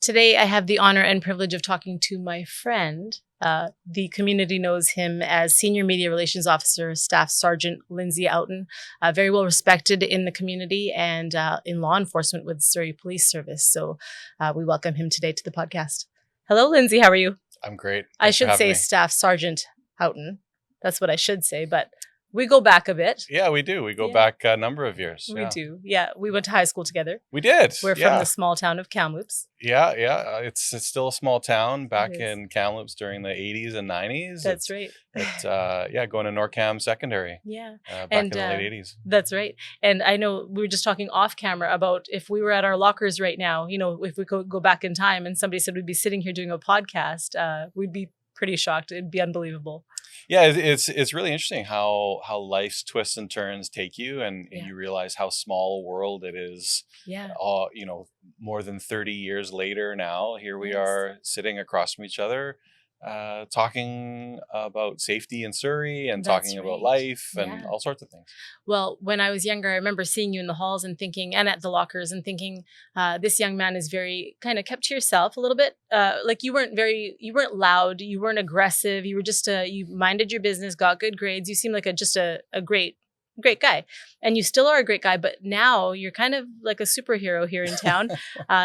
Today, I have the honor and privilege of talking to my friend. The community knows him as Senior Media Relations Officer, Staff Sergeant Lindsay Houghton, very well respected in the community and in law enforcement with Surrey Police Service. So we welcome him today to the podcast. Hello, Lindsay. How are you? I'm great. I should say Staff Sergeant Houghton. That's what I should say, but we go back a bit. Yeah, we do. We go back a number of years. We do. Yeah, we went to high school together. We did. We're from the small town of Kamloops. Yeah. It's still a small town back in Kamloops during the 80s and 90s. That's right. Going to Norcam Secondary. Yeah. Back in the late 80s. That's right. And I know we were just talking off camera about if we were at our lockers right now, you know, if we could go back in time and somebody said we'd be sitting here doing a podcast, we'd be pretty shocked. It'd be unbelievable. Yeah, it's really interesting how life's twists and turns take you, and you realize how small a world it is. Yeah. More than 30 years later now, here we are sitting across from each other, talking about safety in Surrey and talking about life and all sorts of things. Well, when I was younger, I remember seeing you in the halls and thinking, and at the lockers and thinking, this young man is very kind of kept to yourself a little bit. Like you weren't loud, you weren't aggressive. You were just you minded your business, got good grades. You seemed like just a great guy, and you still are a great guy, but now you're kind of like a superhero here in town.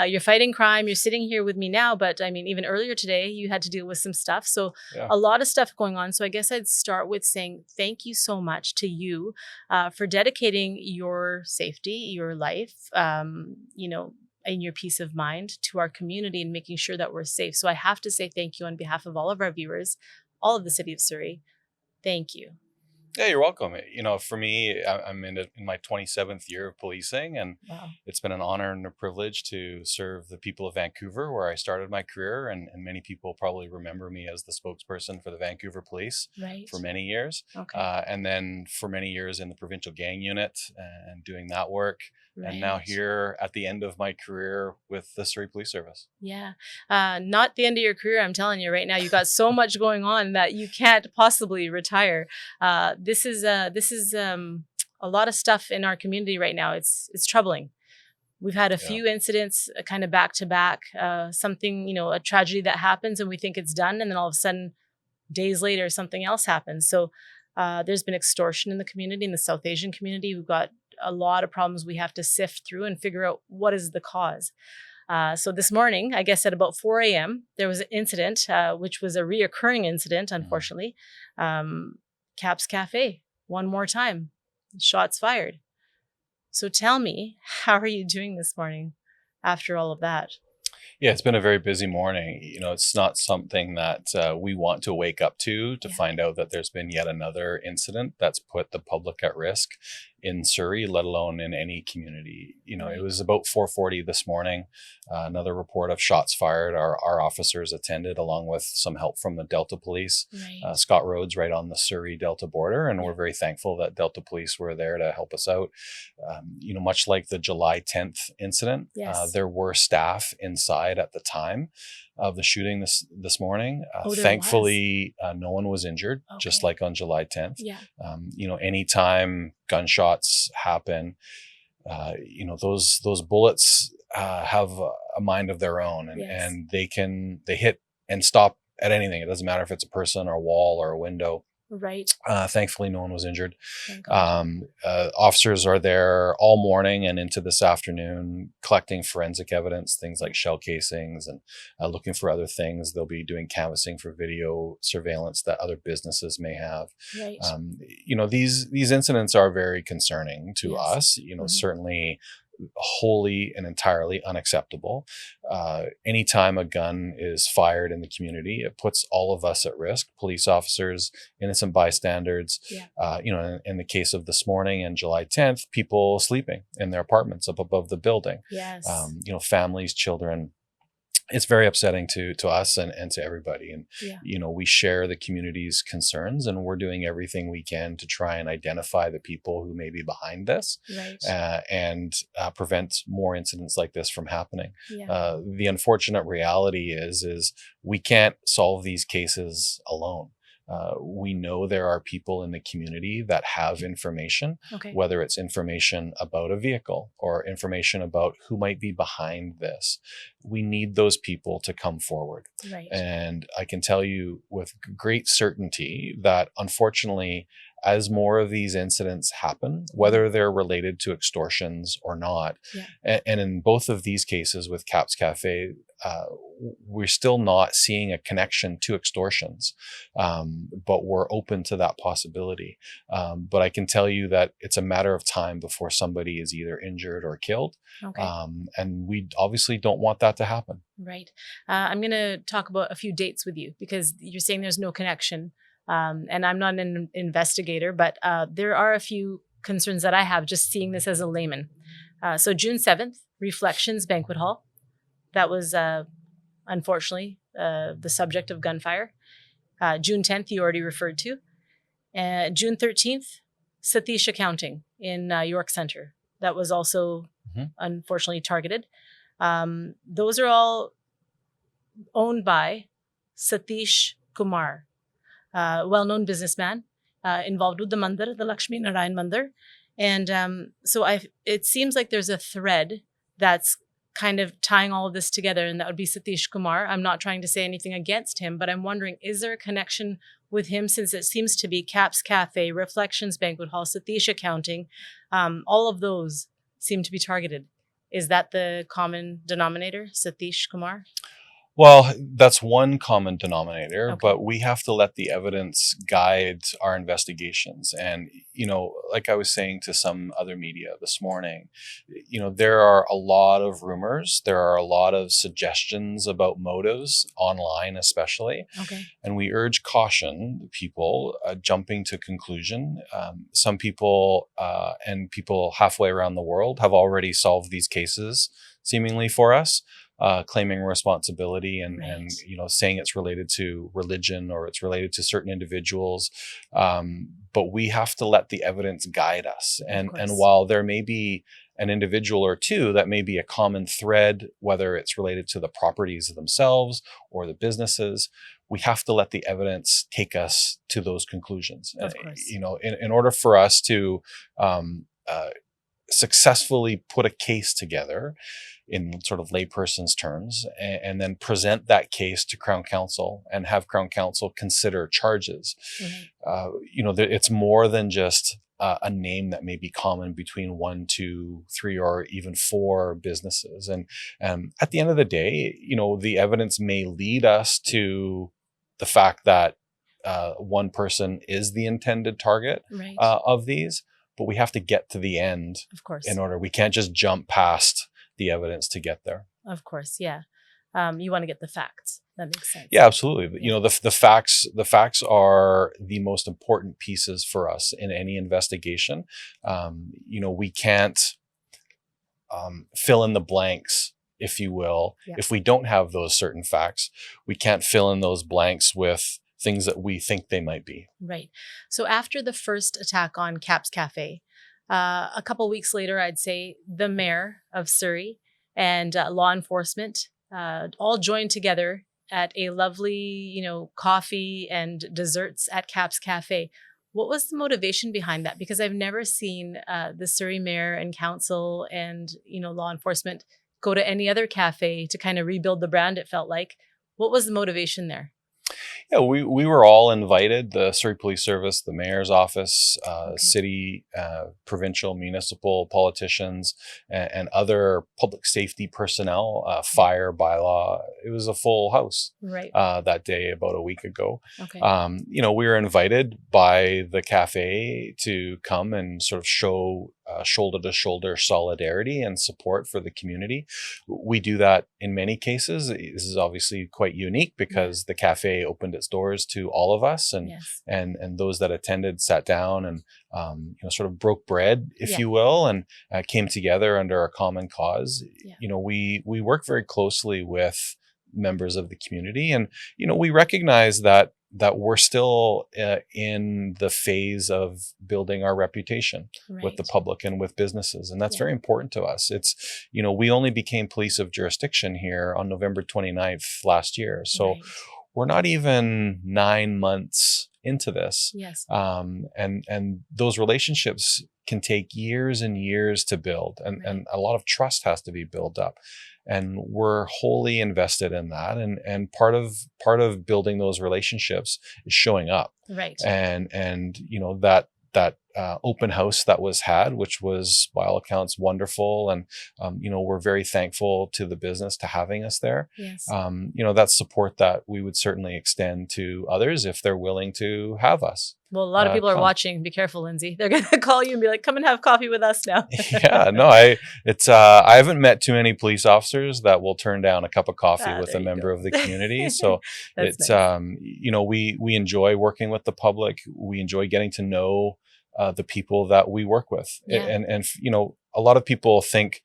You're fighting crime, you're sitting here with me now, but I mean, even earlier today you had to deal with some stuff, so a lot of stuff going on. So I guess I'd start with saying thank you so much to you for dedicating your safety, your life, and your peace of mind to our community and making sure that we're safe. So I have to say thank you on behalf of all of our viewers, all of the city of Surrey. Thank you. Yeah, you're welcome. For me, I'm in my 27th year of policing, and it's been an honor and a privilege to serve the people of Vancouver, where I started my career. And many people probably remember me as the spokesperson for the Vancouver Police for many years. Okay. And then for many years in the provincial gang unit and doing that work. Right. And now here at the end of my career with the Surrey Police Service. Yeah. Not the end of your career. I'm telling you right now, you got so much going on that you can't possibly retire. This is a lot of stuff in our community right now. It's troubling. We've had a few incidents kind of back to back, something, a tragedy that happens and we think it's done. And then all of a sudden, days later, something else happens. So there's been extortion in the community, in the South Asian community. We've got a lot of problems we have to sift through and figure out what is the cause. So this morning, I guess at about 4 a.m., there was an incident, which was a reoccurring incident, unfortunately. Caps Cafe, one more time, shots fired. So tell me, how are you doing this morning after all of that? Yeah, it's been a very busy morning. It's not something that we want to wake up to find out that there's been yet another incident that's put the public at risk in Surrey, let alone in any community. It was about 4:40 this morning. Another report of shots fired. Our officers attended along with some help from the Delta Police. Right. Scott Road's right on the Surrey-Delta border, and we're very thankful that Delta Police were there to help us out. Much like the July 10th incident, there were staff inside at the time of the shooting this morning. Thankfully, no one was injured, just like on July 10th. Yeah. Anytime gunshots happen, those bullets have a mind of their own, and they hit and stop at anything. It doesn't matter if it's a person or a wall or a window. Right. Thankfully, no one was injured. Officers are there all morning and into this afternoon collecting forensic evidence, things like shell casings, and looking for other things. They'll be doing canvassing for video surveillance that other businesses may have. Right. These incidents are very concerning to us. Certainly wholly and entirely unacceptable. Anytime a gun is fired in the community, it puts all of us at risk, police officers, innocent bystanders. In the case of this morning and July 10th, people sleeping in their apartments up above the building. Yes. Families, children. It's very upsetting to us and to everybody. And, we share the community's concerns, and we're doing everything we can to try and identify the people who may be behind this, and prevent more incidents like this from happening. Yeah. The unfortunate reality is we can't solve these cases alone. We know there are people in the community that have information, Okay. whether it's information about a vehicle or information about who might be behind this. We need those people to come forward. Right. And I can tell you with great certainty that unfortunately, as more of these incidents happen, whether they're related to extortions or not, and in both of these cases with Caps Cafe, we're still not seeing a connection to extortions, but we're open to that possibility. But I can tell you that it's a matter of time before somebody is either injured or killed. Okay. And we obviously don't want that to happen. Right. I'm going to talk about a few dates with you because you're saying there's no connection. And I'm not an investigator, but there are a few concerns that I have just seeing this as a layman. So June 7th, Reflections Banquet Hall. That was, unfortunately, the subject of gunfire. June 10th, you already referred to. June 13th, Satish Accounting in York Center. That was also, unfortunately, targeted. Those are all owned by Satish Kumar, well-known businessman involved with the mandir, the Lakshmi Narayan Mandir. And so it seems like there's a thread that's kind of tying all of this together, and that would be Satish Kumar. I'm not trying to say anything against him, but I'm wondering, is there a connection with him, since it seems to be Caps Cafe, Reflections Banquet Hall, Satish Accounting, all of those seem to be targeted. Is that the common denominator, Satish Kumar? Well, that's one common denominator, Okay. but we have to let the evidence guide our investigations. And, like I was saying to some other media this morning, there are a lot of rumors. There are a lot of suggestions about motives online, especially. Okay. And we urge caution, people jumping to conclusion. Some people and people halfway around the world have already solved these cases seemingly for us. Claiming responsibility and saying it's related to religion or it's related to certain individuals. But we have to let the evidence guide us. And while there may be an individual or two that may be a common thread, whether it's related to the properties themselves or the businesses, we have to let the evidence take us to those conclusions. Of course. In order for us to successfully put a case together in sort of layperson's terms, and then present that case to Crown Counsel and have Crown Counsel consider charges. It's more than just a name that may be common between 1, 2, 3, or even 4 businesses. And at the end of the day, the evidence may lead us to the fact that one person is the intended target of these, but we have to get to the end, of course, in order. We can't just jump past the evidence to get there. Of course, yeah. You want to get the facts. That makes sense. Yeah, absolutely. Yeah. The facts are the most important pieces for us in any investigation. We can't fill in the blanks, if you will, if we don't have those certain facts. We can't fill in those blanks with things that we think they might be. Right. So after the first attack on Caps Cafe, a couple weeks later, I'd say the mayor of Surrey and law enforcement all joined together at a lovely, coffee and desserts at Caps Cafe. What was the motivation behind that? Because I've never seen the Surrey mayor and council and, law enforcement go to any other cafe to kind of rebuild the brand, it felt like. What was the motivation there? Yeah, we were all invited, the Surrey Police Service, the mayor's office, city, provincial, municipal politicians, and other public safety personnel, fire, bylaw. It was a full house that day about a week ago. Okay. We were invited by the cafe to come and sort of show shoulder-to-shoulder solidarity and support for the community. We do that in many cases. This is obviously quite unique because the cafe opened its doors to all of us, and those that attended sat down and sort of broke bread, if you will, and came together under a common cause. We work very closely with members of the community, and we recognize that we're still in the phase of building our reputation with the public and with businesses. And that's very important to us. It's, we only became police of jurisdiction here on November 29th last year. So we're not even 9 months into this. Yes. And those relationships can take years and years to build, and a lot of trust has to be built up. And we're wholly invested in that. And part of building those relationships is showing up. Right. And that open house that was had, which was by all accounts wonderful. And, we're very thankful to the business to having us there. Yes. That's support that we would certainly extend to others if they're willing to have us. Well, a lot of people are watching. Be careful, Lindsay. They're going to call you and be like, come and have coffee with us now. Yeah, no, I haven't met too many police officers that will turn down a cup of coffee with a member of the community. So it's, nice. We enjoy working with the public. We enjoy getting to know the people that we work with. Yeah. And a lot of people think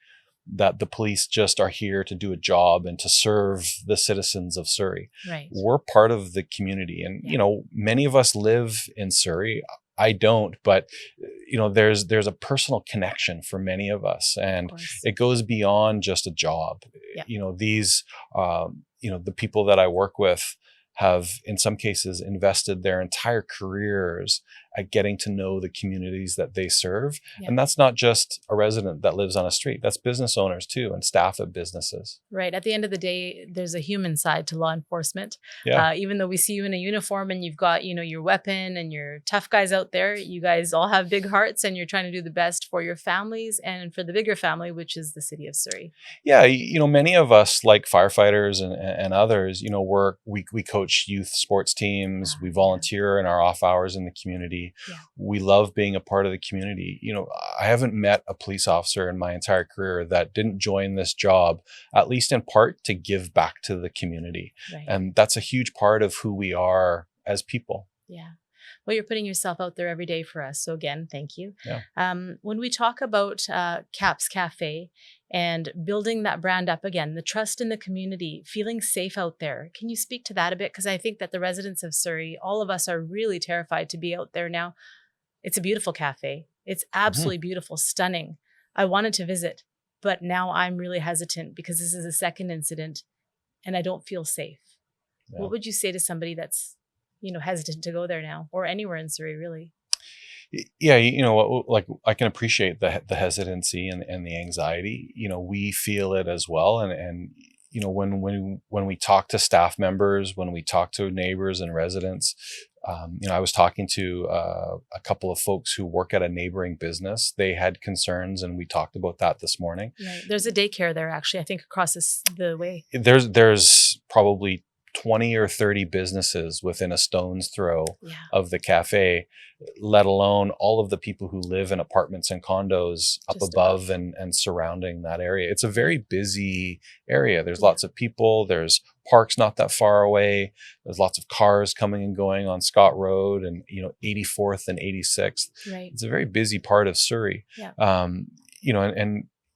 that the police just are here to do a job and to serve the citizens of Surrey. Right. We're part of the community. And, many of us live in Surrey. I don't, but, there's a personal connection for many of us, and it goes beyond just a job. Yeah. The people that I work with have, in some cases, invested their entire careers at getting to know the communities that they serve. Yeah. And that's not just a resident that lives on a street. That's business owners too, and staff at businesses. Right. At the end of the day, there's a human side to law enforcement. Yeah. Even though we see you in a uniform and you've got, your weapon and your tough guys out there, you guys all have big hearts and you're trying to do the best for your families and for the bigger family, which is the city of Surrey. Yeah. Many of us, like firefighters and others, we coach youth sports teams. We volunteer in our off hours in the community. Yeah. We love being a part of the community. I haven't met a police officer in my entire career that didn't join this job, at least in part, to give back to the community. Right. And that's a huge part of who we are as people. Yeah. Well, you're putting yourself out there every day for us. So again, thank you. Yeah. When we talk about Caps Cafe and building that brand up again, the trust in the community, feeling safe out there, can you speak to that a bit? Because I think that the residents of Surrey, all of us are really terrified to be out there now. It's a beautiful cafe. It's absolutely beautiful, stunning. I wanted to visit, but now I'm really hesitant because this is a second incident and I don't feel safe. Yeah. What would you say to somebody that's hesitant to go there now, or anywhere in Surrey, really? Yeah, like I can appreciate the hesitancy and the anxiety. We feel it as well, and when we talk to staff members, when we talk to neighbors and residents, I was talking to a couple of folks who work at a neighboring business. They had concerns, and we talked about that this morning. Right. There's a daycare there, actually, I think across the way. There's probably 20 or 30 businesses within a stone's throw of the cafe, let alone all of the people who live in apartments and condos up above and surrounding that area. It's a very busy area. There's lots of people. There's parks not that far away. There's lots of cars coming and going on Scott Road and 84th and 86th. Right. It's a very busy part of Surrey. Yeah.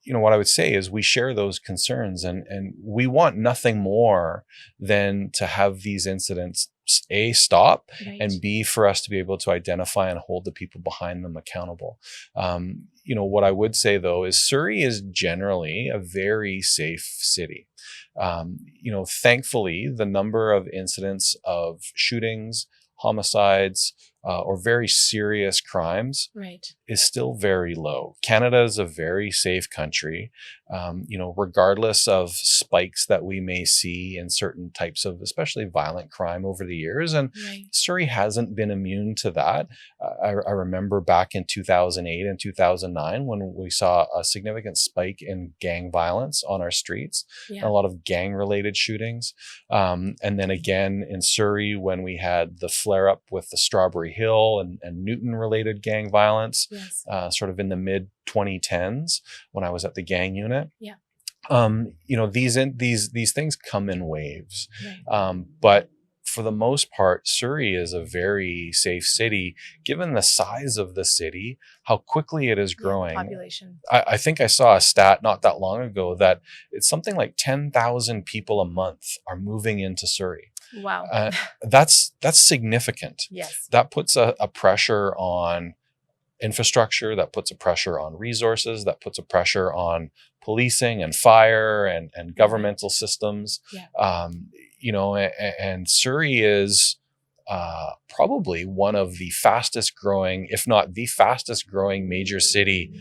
What I would say is we share those concerns, and we want nothing more than to have these incidents, A, stop, and B, for us to be able to identify and hold the people behind them accountable. What I would say, though, is Surrey is generally a very safe city. Thankfully, the number of incidents of shootings, homicides, or very serious crimes is still very low. Canada is a very safe country, regardless of spikes that we may see in certain types of, especially violent crime over the years. And Surrey hasn't been immune to that. I remember back in 2008 and 2009 when we saw a significant spike in gang violence on our streets, and a lot of gang-related shootings. And then again in Surrey when we had the flare-up with the Strawberry Hill and Newton-related gang violence, sort of in the mid-2010s when I was at the gang unit. Yeah. These things come in waves, but for the most part, Surrey is a very safe city, given the size of the city, how quickly it is growing. Population. I think I saw a stat not that long ago that it's something like 10,000 people a month are moving into Surrey. Wow. That's significant. Yes. That puts a pressure on infrastructure, that puts a pressure on resources, that puts a pressure on policing and fire and governmental systems. Yeah. And Surrey is probably one of the fastest growing, if not the fastest growing major city,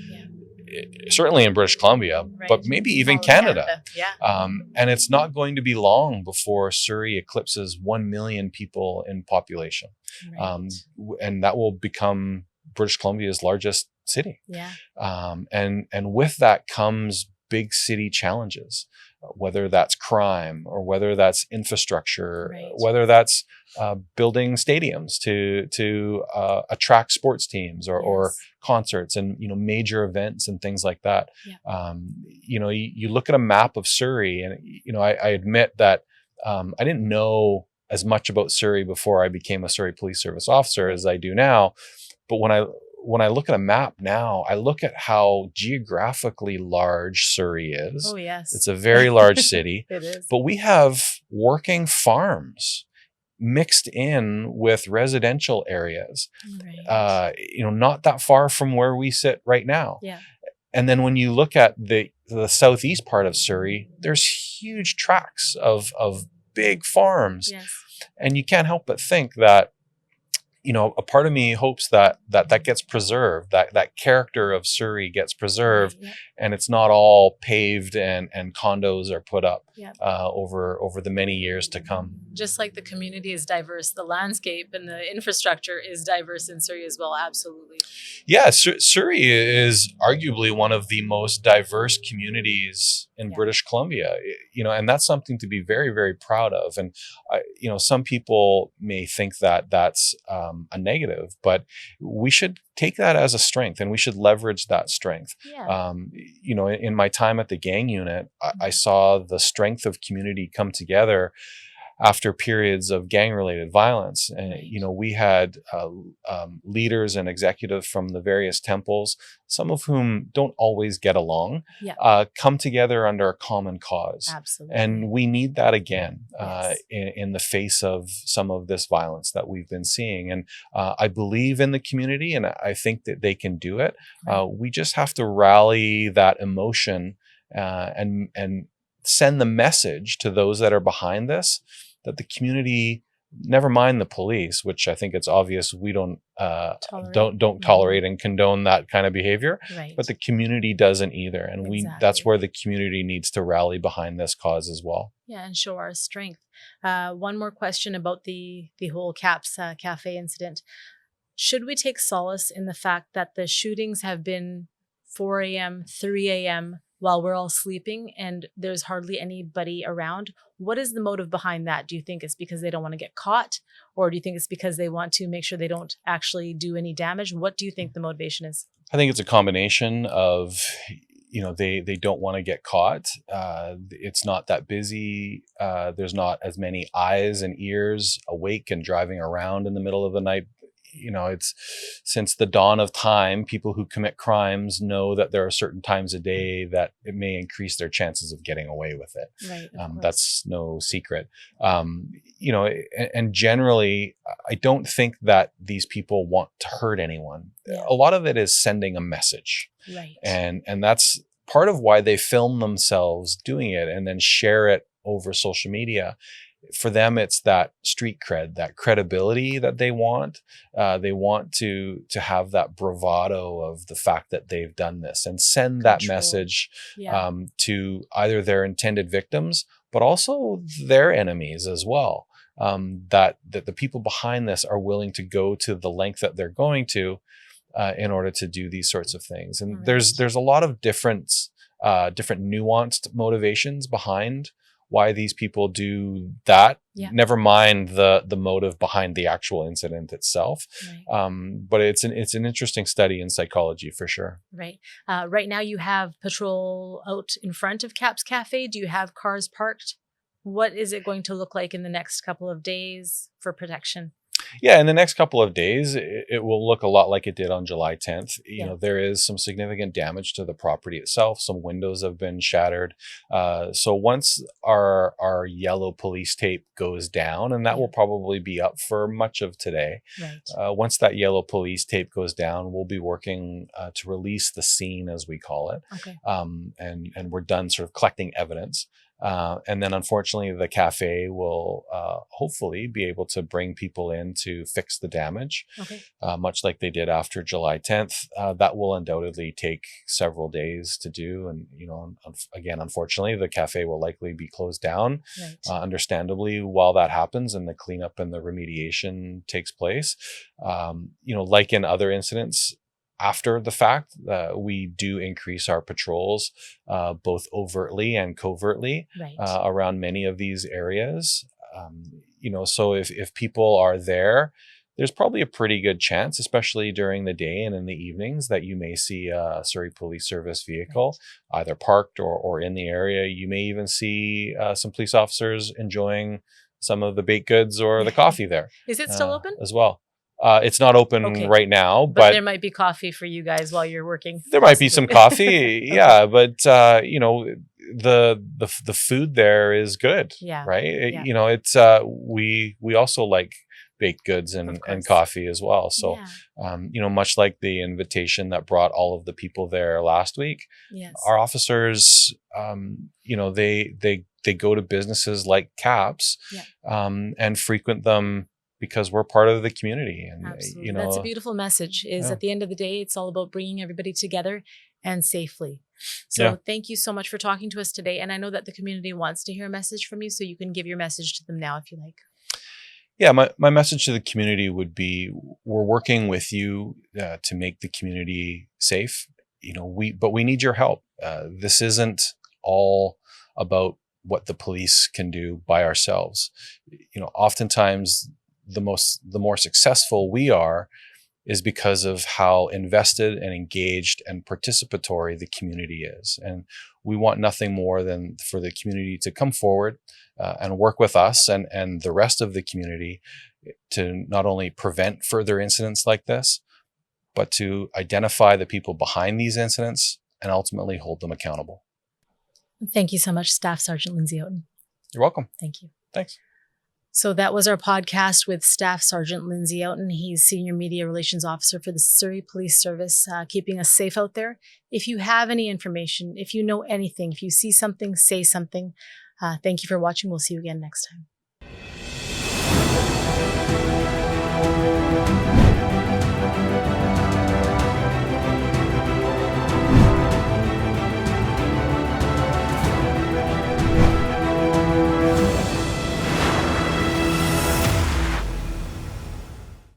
certainly in British Columbia, but maybe even Canada. And it's not going to be long before Surrey eclipses 1 million people in population. And that will become British Columbia's largest city. And with that comes big city challenges, whether that's crime or whether that's infrastructure, whether that's building stadiums to attract sports teams or concerts and, you know, major events and things like that. You know, you look at a map of Surrey, and, you know, I admit that I didn't know as much about Surrey before I became a Surrey Police Service officer as I do now. But when I look at a map now, I look at how geographically large Surrey is. Oh, yes. It's a very large city. It is. But we have working farms mixed in with residential areas, you know, not that far from where we sit right now. And then when you look at the southeast part of Surrey, there's huge tracts of big farms. And you can't help but think that, you know, a part of me hopes that gets preserved, that character of Surrey gets preserved, and it's not all paved and condos are put up over the many years to come. Just like the community is diverse, the landscape and the infrastructure is diverse in Surrey as well. Absolutely. Yeah, Surrey is arguably one of the most diverse communities in British Columbia, you know, and that's something to be very, very proud of. And, you know, some people may think that that's a negative, but we should take that as a strength and we should leverage that strength. You know, in my time at the gang unit, I saw the strength of community come together after periods of gang-related violence. And, you know, we had leaders and executives from the various temples, some of whom don't always get along, come together under a common cause. And we need that again in the face of some of this violence that we've been seeing. And I believe in the community, and I think that they can do it. We just have to rally that emotion and send the message to those that are behind this, that the community, never mind the police, which I think it's obvious we don't tolerate and condone that kind of behavior, but the community doesn't either. And that's where the community needs to rally behind this cause as well. And show our strength. One more question about the whole CAPS Cafe incident. Should we take solace in the fact that the shootings have been 4 a.m., 3 a.m., while we're all sleeping and there's hardly anybody around? What is the motive behind that? Do you think it's because they don't want to get caught? Or do you think it's because they want to make sure they don't actually do any damage? What do you think the motivation is? I think it's a combination of, you know, they don't want to get caught. It's not that busy. There's not as many eyes and ears awake and driving around in the middle of the night. You know, it's since the dawn of time, people who commit crimes know that there are certain times a day that it may increase their chances of getting away with it. That's no secret. You know, and generally, I don't think that these people want to hurt anyone. A lot of it is sending a message. And that's part of why they film themselves doing it and then share it over social media. For them, it's that street cred, that credibility that they want. They want to have that bravado of the fact that they've done this and send that message to either their intended victims, but also their enemies as well. That the people behind this are willing to go to the length that they're going to in order to do these sorts of things. And there's a lot of different nuanced motivations behind why these people do that. Never mind the motive behind the actual incident itself. But it's an interesting study in psychology for sure. Right now you have patrol out in front of CAPS Cafe. Do you have cars parked? What is it going to look like in the next couple of days for protection? Yeah, in the next couple of days, it will look a lot like it did on July 10th. You know, there is some significant damage to the property itself. Some windows have been shattered. So once our yellow police tape goes down, and that will probably be up for much of today. Once that yellow police tape goes down, we'll be working to release the scene, as we call it. And we're done sort of collecting evidence. And then unfortunately, the cafe will hopefully be able to bring people in to fix the damage, Okay. much like they did after July 10th. That will undoubtedly take several days to do. And, again, unfortunately, the cafe will likely be closed down, Right. understandably, while that happens and the cleanup and the remediation takes place. Like in other incidents, after the fact, we do increase our patrols, both overtly and covertly, Right. around many of these areas. So if people are there, there's probably a pretty good chance, especially during the day and in the evenings, that you may see a Surrey Police Service vehicle either parked or in the area. You may even see some police officers enjoying some of the baked goods or the coffee there. Is it still open? As well? It's not open right now, but there might be coffee for you guys while you're working. There might be some coffee, yeah. But the food there is good, right? It's we also like baked goods and coffee as well. So, much like the invitation that brought all of the people there last week, our officers, they go to businesses like CAPS, and frequent them, because we're part of the community. And absolutely. That's a beautiful message, is at the end of the day, it's all about bringing everybody together and safely. So thank you so much for talking to us today. And I know that the community wants to hear a message from you, so you can give your message to them now if you like. Yeah, my message to the community would be, we're working with you to make the community safe. But we need your help. This isn't all about what the police can do by ourselves. Oftentimes the more successful we are is because of how invested and engaged and participatory the community is. And we want nothing more than for the community to come forward and work with us and the rest of the community to not only prevent further incidents like this, but to identify the people behind these incidents and ultimately hold them accountable. Thank you so much, Staff Sergeant Lindsay Houghton. You're welcome. Thank you. Thanks. So that was our podcast with Staff Sergeant Lindsay Houghton. He's Senior Media Relations Officer for the Surrey Police Service, keeping us safe out there. If you have any information, if you know anything, if you see something, say something. Thank you for watching. We'll see you again next time.